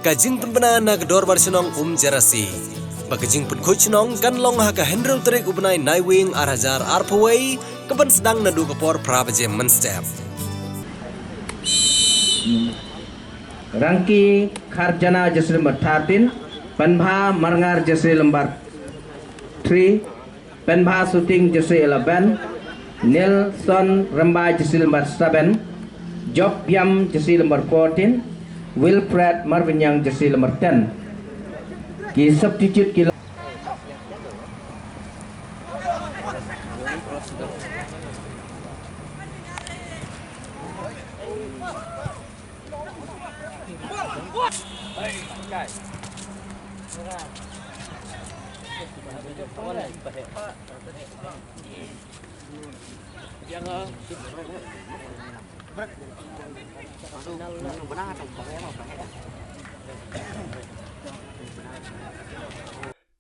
Kajing penbena na kedor barsenong jarasi. Bakajing pun kucnong kan long haka hendrel terik ubnai naiwing arhajar arpaway keban sedang nadu kepor prabaje menstep. Rangki Kharjana Jasri lembar 13, Penbha Marngar Jasri lembar 3, Penbha Shooting Jasri 11, Nelson Remba Jasri lembar 7, Job Yam Jasri lembar 14, Wilfred Marvinyang Jasri lembar 10. Ki substitute ki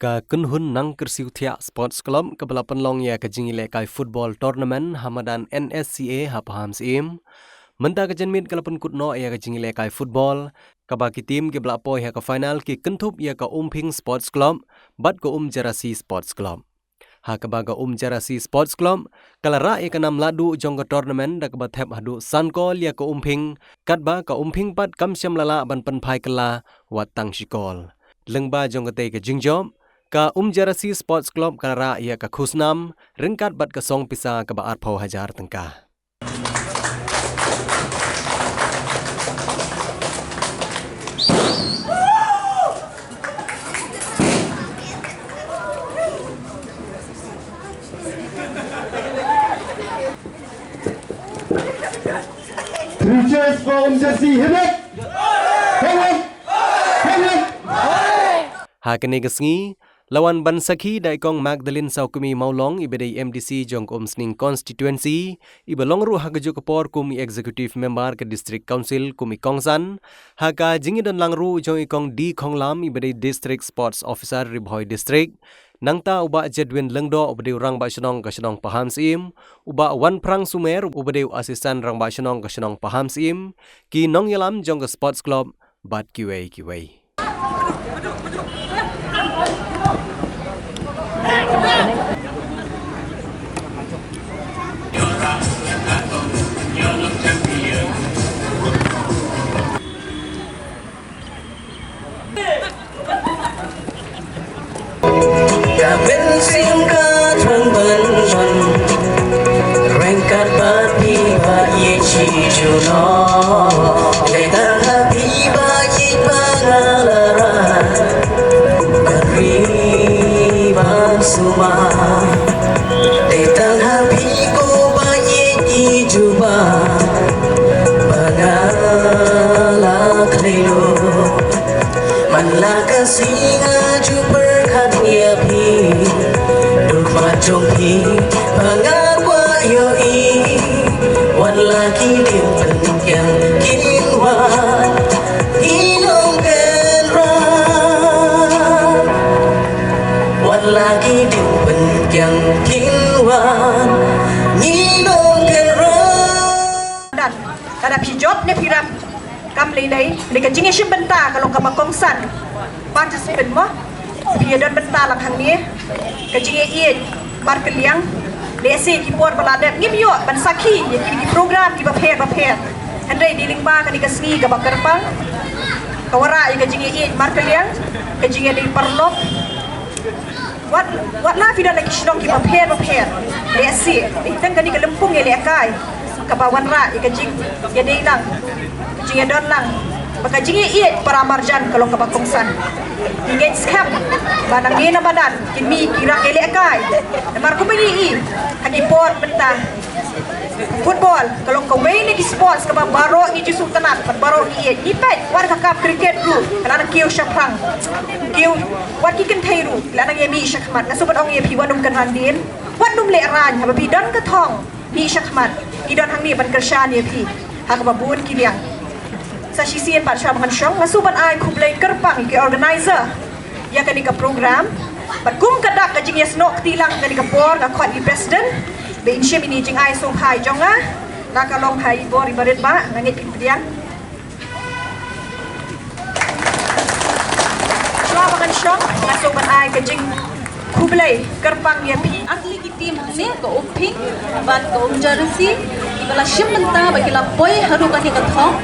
Ka kunhun nang kersiu thia sports club ke belapan long ya kajing ilekai football tournament hamadan NSCA hapaham sim menta kajenmit kalapan kutno ya kajing ilekai football kabaki tim ke belapo ya ka final ki kentup ya ka umping sports club bat ka jarasi sports club ha kabaga jarasi sports club kalara ya ka nam ladu jong ka tournament da ka bathep hadu sankol ya ka umping katba ka umping pat kamsyam lala ban penpai kala watang shikol lengba jong ka te ka jingjob ka jarasi sports club kalara ia ka khusnam ringkat bat ka song pisa ka baat phau hajar tengka. Three cheers for jarasi Himek. Ha kene gesngi lawan Bansakhi daikong Magdalene Saukumi Maulong ibedai MDC jong sning constituency ibalong ru hagaju kepor kumi executive member ke district council kumi Kongsan haka jingi dan langru jong ikong di Khonglam ibedai district sports officer Ribhoi district nangta uba Jedwin Lengdo ubedai rang ba shenong ka shenong paham sim uba Wan Prang Sumer ubedai asisten rang ba shenong ka shenong paham sim ki nong yalam jong ke sports club bat kiwei. Kada pijot ne piram kam le dai le ka jinge shim benta kalau ka makongsan participant mo piadon benta lang hang ni ka jinge ie par keliang le se ki por baladat ngim yo Bansakhi ye ki program ki bapher handai di lingba ka ni ka sni ka bakarpang kawara ye ka jinge ie mar keliang ka jinge di parlok wat la vida lagi shnong ki bapher le se itang ka ni ka lempung ye le kai kabawan ra ikajing jadi lang jing don lang baka jingi iet para marjan kalau kabakongsan ingin scam banang ni na badan kimi kira ele kai mar ko bini hagi por benta football kalau ka way ni sports ka baro ni jisu tanan baro ni iet ni pet war ka kap cricket ru kana kiu shaprang kiu wat ki kan thairu lana yemi shakmat nasubat ong ye piwanum kan handin wadum le ran habi don ka thong ni shakmat idon hang ni ban kershan ye pi hak babun ki liang sa sisian pat syam kan syong ngasuban ai kublai kerpang ki organizer ya kan ka program bat kum kadak ka jing yasno ktilang kan ka por ka khot ni president be insyam ini jing ai so hai jonga na ka long hai bor ibaret ba ngit ki liang strong ngasoban ai kajing kublai kerpang ya pi Atli tim ni ko uping ban ko jersey ibala shimenta ba kila boy haru kan ka thong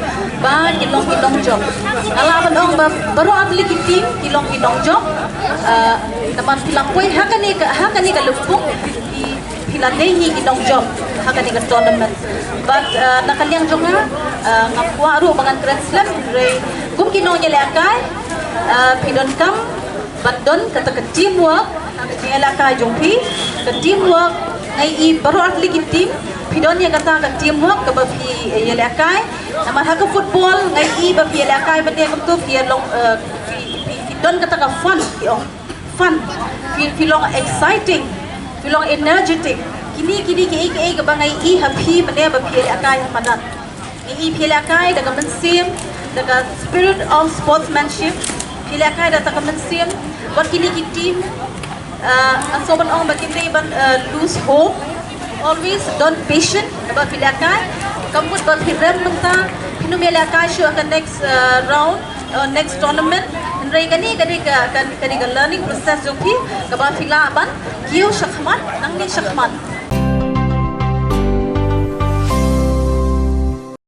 ba kilong job alaban ong ba baru atli tim kilong job naman pila boy hakani ka lupung pila dehi kilong job hakani ka tournament but nakaliang jonga ngapwa ru bangan grand slam re kum kino nyele akai pidon kam bandon kata ke teamwork Niala ka jongpi ke teamwork ngai I baru atli tim pidon yang kata ke teamwork ke bapi yele akai nama ha ke football ngai I bapi yele akai bende kam tu pi long pidon kata ke fun long exciting long energetic kini ke bangai I happy bende bapi yele akai padat I pi yele akai daga mensim daga spirit of sportsmanship yele akai daga mensim buat kini team soban ong bagindi ban lose hope always don't patient about pilakai kampus bar hirem menta pinu pilakai show akan next round next tournament nrai kani learning process jo phi kaba phila ban kiu shakhmat nang ni shakhmat